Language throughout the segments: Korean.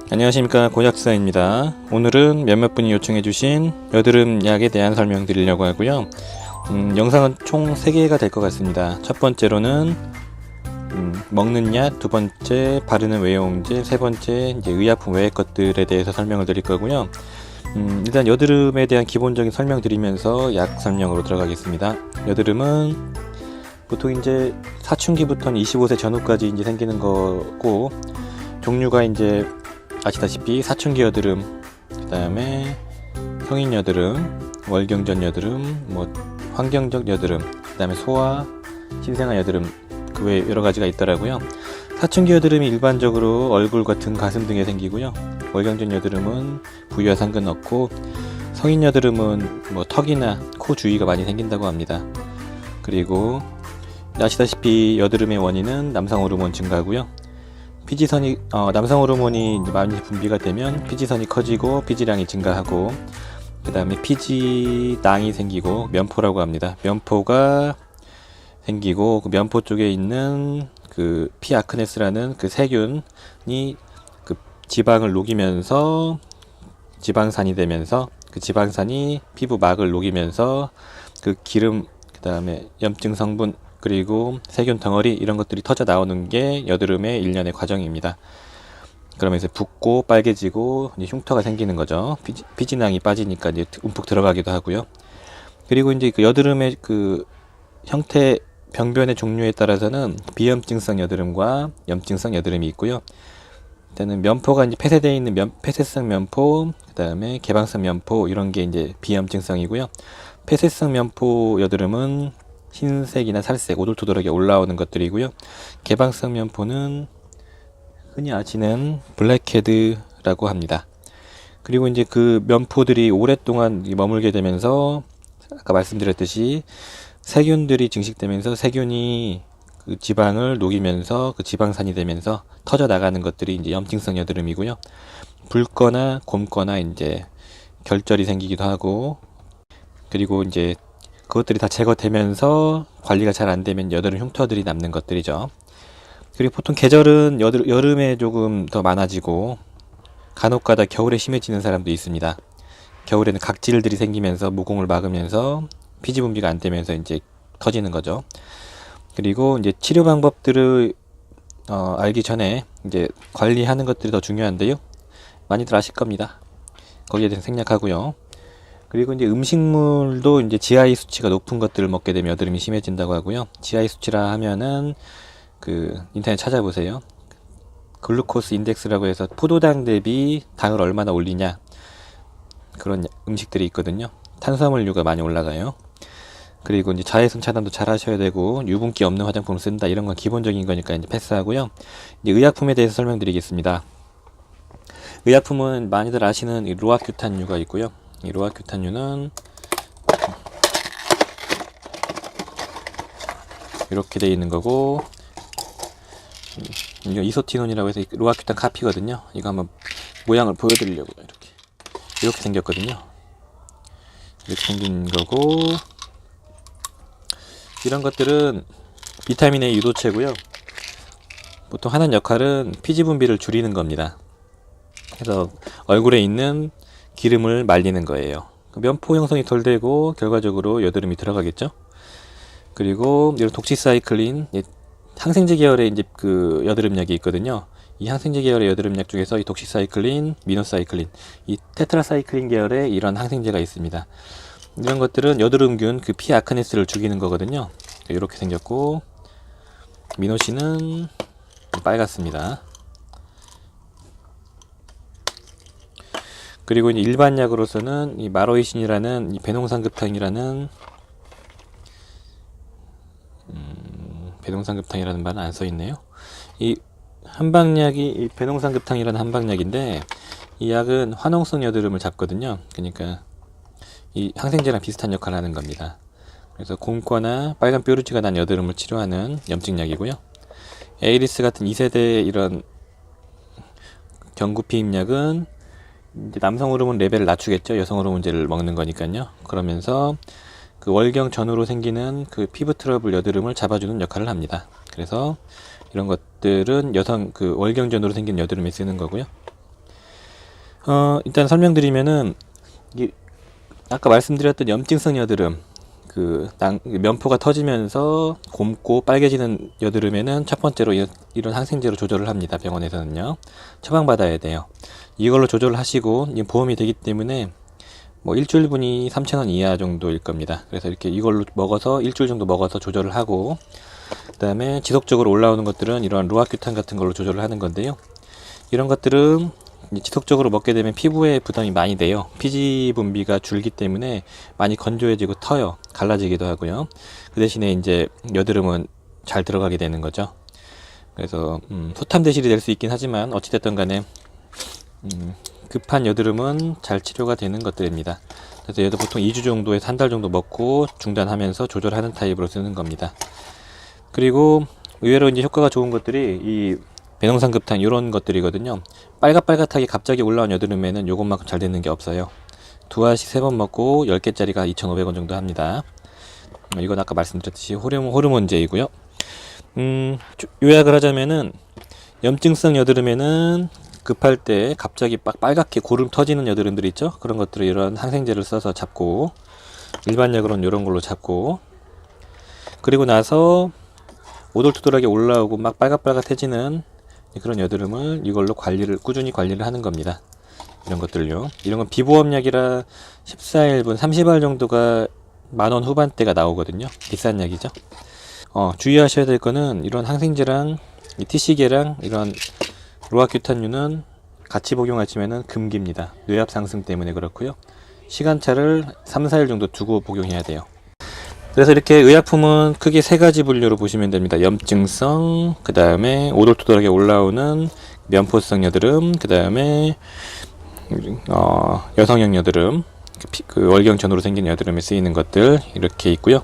안녕하십니까, 고약사입니다. 오늘은 몇몇 분이 요청해주신 여드름 약에 대한 설명 드리려고 하고요. 영상은 총 3개가 될 것 같습니다. 첫 번째로는 먹는 약, 두 번째 바르는 외용제, 세 번째 이제 의약품 외의 것들에 대해서 설명을 드릴 거고요. 일단 여드름에 대한 기본적인 설명 드리면서 약 설명으로 들어가겠습니다. 여드름은 보통 이제 사춘기부터는 25세 전후까지 이제 생기는 거고, 종류가 이제 아시다시피 사춘기 여드름, 그 다음에 성인 여드름, 월경전 여드름, 환경적 여드름, 그 다음에 소아, 신생아 여드름, 그 외에 여러 가지가 있더라고요. 사춘기 여드름이 일반적으로 얼굴과 등, 가슴 등에 생기고요. 월경전 여드름은 부위와 상관없고, 성인 여드름은 턱이나 코 주위가 많이 생긴다고 합니다. 그리고 아시다시피 여드름의 원인은 남성 호르몬 증가고요. 피지선이 남성 호르몬이 많이 분비가 되면 피지선이 커지고 피지량이 증가하고, 그 다음에 피지낭이 생기고 면포라고 합니다. 면포가 생기고, 그 면포 쪽에 있는 그 피아크네스라는 그 세균이 그 지방을 녹이면서 지방산이 되면서, 그 지방산이 피부 막을 녹이면서 그 기름, 그 다음에 염증 성분, 그리고 세균 덩어리, 이런 것들이 터져 나오는 게 여드름의 일련의 과정입니다. 그러면서 붓고 빨개지고 이제 흉터가 생기는 거죠. 피지낭이 빠지니까 이제 움푹 들어가기도 하고요. 그리고 이제 그 여드름의 그 형태, 병변의 종류에 따라서는 비염증성 여드름과 염증성 여드름이 있고요. 일단은 면포가 이제 폐쇄되어 있는 폐쇄성 면포, 그 다음에 개방성 면포, 이런 게 이제 비염증성이고요. 폐쇄성 면포 여드름은 흰색이나 살색, 오돌토돌하게 올라오는 것들이고요. 개방성 면포는 흔히 아시는 블랙헤드라고 합니다. 그리고 이제 그 면포들이 오랫동안 머물게 되면서 아까 말씀드렸듯이 세균들이 증식되면서 세균이 그 지방을 녹이면서 그 지방산이 되면서 터져 나가는 것들이 이제 염증성 여드름이고요. 붉거나 곰거나 이제 결절이 생기기도 하고, 그리고 이제 그것들이 다 제거되면서 관리가 잘 안 되면 여드름 흉터들이 남는 것들이죠. 그리고 보통 계절은 여름에 조금 더 많아지고, 간혹가다 겨울에 심해지는 사람도 있습니다. 겨울에는 각질들이 생기면서 모공을 막으면서 피지 분비가 안 되면서 이제 터지는 거죠. 그리고 이제 치료 방법들을 알기 전에 이제 관리하는 것들이 더 중요한데요. 많이들 아실 겁니다. 거기에 대해서 생략하고요. 그리고 이제 음식물도 이제 GI 수치가 높은 것들을 먹게 되면 여드름이 심해진다고 하고요. GI 수치라 하면은 그 인터넷 찾아보세요. 글루코스 인덱스라고 해서 포도당 대비 당을 얼마나 올리냐, 그런 음식들이 있거든요. 탄수화물류가 많이 올라가요. 그리고 이제 자외선 차단도 잘 하셔야 되고, 유분기 없는 화장품을 쓴다, 이런 건 기본적인 거니까 이제 패스하고요. 이제 의약품에 대해서 설명드리겠습니다. 의약품은 많이들 아시는 이 로아큐탄유가 있고요. 이 로아큐탄유는 이렇게 되어 있는 거고, 이거 이소티논이라고 해서 로아큐탄 카피거든요. 이거 한번 모양을 보여드리려고 이렇게 생겼거든요. 이렇게 생긴 거고, 이런 것들은 비타민 A 유도체고요. 보통 하는 역할은 피지 분비를 줄이는 겁니다. 그래서 얼굴에 있는 기름을 말리는 거예요. 면포 형성이 덜 되고 결과적으로 여드름이 들어가겠죠. 그리고 이런 독시사이클린, 항생제 계열의 이제 그 여드름약이 있거든요. 이 항생제 계열의 여드름약 중에서 이 독시사이클린, 미노사이클린, 이 테트라사이클린 계열의 이런 항생제가 있습니다. 이런 것들은 여드름균, 그 피아크네스를 죽이는 거거든요. 이렇게 생겼고, 미노신은 빨갛습니다. 그리고 이제 일반 약으로서는 이 마로이신이라는 이 배농상급탕이라는 배농상급탕이라는 말은 안 써있네요. 이 한방약이 이 배농상급탕이라는 한방약인데, 이 약은 화농성 여드름을 잡거든요. 그러니까 이 항생제랑 비슷한 역할을 하는 겁니다. 그래서 곰거나 빨간 뾰루지가 난 여드름을 치료하는 염증약이고요. 에이리스 같은 2세대 이런 경구피임약은 이제 남성 호르몬 레벨을 낮추겠죠. 여성 호르몬제를 먹는 거니까요. 그러면서 그 월경 전후로 생기는 그 피부 트러블 여드름을 잡아주는 역할을 합니다. 그래서 이런 것들은 여성 그 월경 전후로 생긴 여드름에 쓰는 거고요. 일단 설명드리면은 아까 말씀드렸던 염증성 여드름, 면포가 터지면서 곰고 빨개지는 여드름에는 첫 번째로 이런 항생제로 조절을 합니다. 병원에서는요. 처방받아야 돼요. 이걸로 조절을 하시고 보험이 되기 때문에 뭐 일주일분이 3,000원 이하 정도일 겁니다. 그래서 이렇게 이걸로 먹어서 일주일 정도 먹어서 조절을 하고, 그 다음에 지속적으로 올라오는 것들은 이런 루아큐탄 같은 걸로 조절을 하는 건데요. 이런 것들은 지속적으로 먹게 되면 피부에 부담이 많이 돼요. 피지 분비가 줄기 때문에 많이 건조해지고 터요. 갈라지기도 하고요. 그 대신에 이제 여드름은 잘 들어가게 되는 거죠. 그래서 소탐 대실이 될 수 있긴 하지만 어찌됐든 간에 급한 여드름은 잘 치료가 되는 것들입니다. 그래서 얘도 보통 2주 정도에서 한 달 정도 먹고 중단하면서 조절하는 타입으로 쓰는 겁니다. 그리고 의외로 이제 효과가 좋은 것들이 이 배농상급탕 이런 것들이거든요. 빨갛빨갛하게 갑자기 올라온 여드름에는 요것만큼 잘 되는 게 없어요. 2알씩 3번 먹고 10개짜리가 2,500원 정도 합니다. 이건 아까 말씀드렸듯이 호르몬제이고요. 요약을 하자면은 염증성 여드름에는 급할 때 갑자기 빨갛게 고름 터지는 여드름들 있죠? 그런 것들을 이런 항생제를 써서 잡고, 일반약으로는 이런 걸로 잡고, 그리고 나서 오돌토돌하게 올라오고 막 빨갛빨갛해지는 그런 여드름을 이걸로 꾸준히 관리를 하는 겁니다. 이런 것들요. 이런 건 비보험약이라 14일분 30알 정도가 10,000원 후반대가 나오거든요. 비싼 약이죠. 주의하셔야 될 거는 이런 항생제랑 이 TC계랑 이런 로아큐탄류는 같이 복용하시면은 금기입니다. 뇌압 상승 때문에 그렇고요. 시간차를 3, 4일 정도 두고 복용해야 돼요. 그래서 이렇게 의약품은 크게 3가지 분류로 보시면 됩니다. 염증성, 그 다음에 오돌토돌하게 올라오는 면포성 여드름, 그 다음에 여성형 여드름, 월경전으로 생긴 여드름에 쓰이는 것들 이렇게 있고요.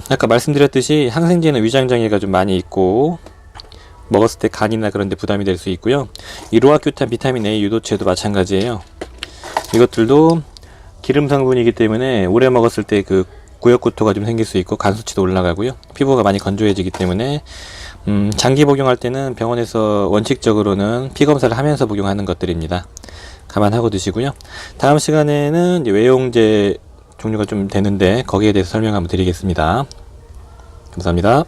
아까 말씀드렸듯이 항생제는 위장장애가 좀 많이 있고 먹었을 때 간이나 그런 데 부담이 될 수 있고요. 이 로아큐탄 비타민 A 유도체도 마찬가지예요. 이것들도 기름 성분이기 때문에 오래 먹었을 때 구역구토가 좀 생길 수 있고 간 수치도 올라가고요. 피부가 많이 건조해지기 때문에 장기 복용할 때는 병원에서 원칙적으로는 피 검사를 하면서 복용하는 것들입니다. 감안하고 드시고요. 다음 시간에는 외용제 종류가 좀 되는데 거기에 대해서 설명 한번 드리겠습니다. 감사합니다.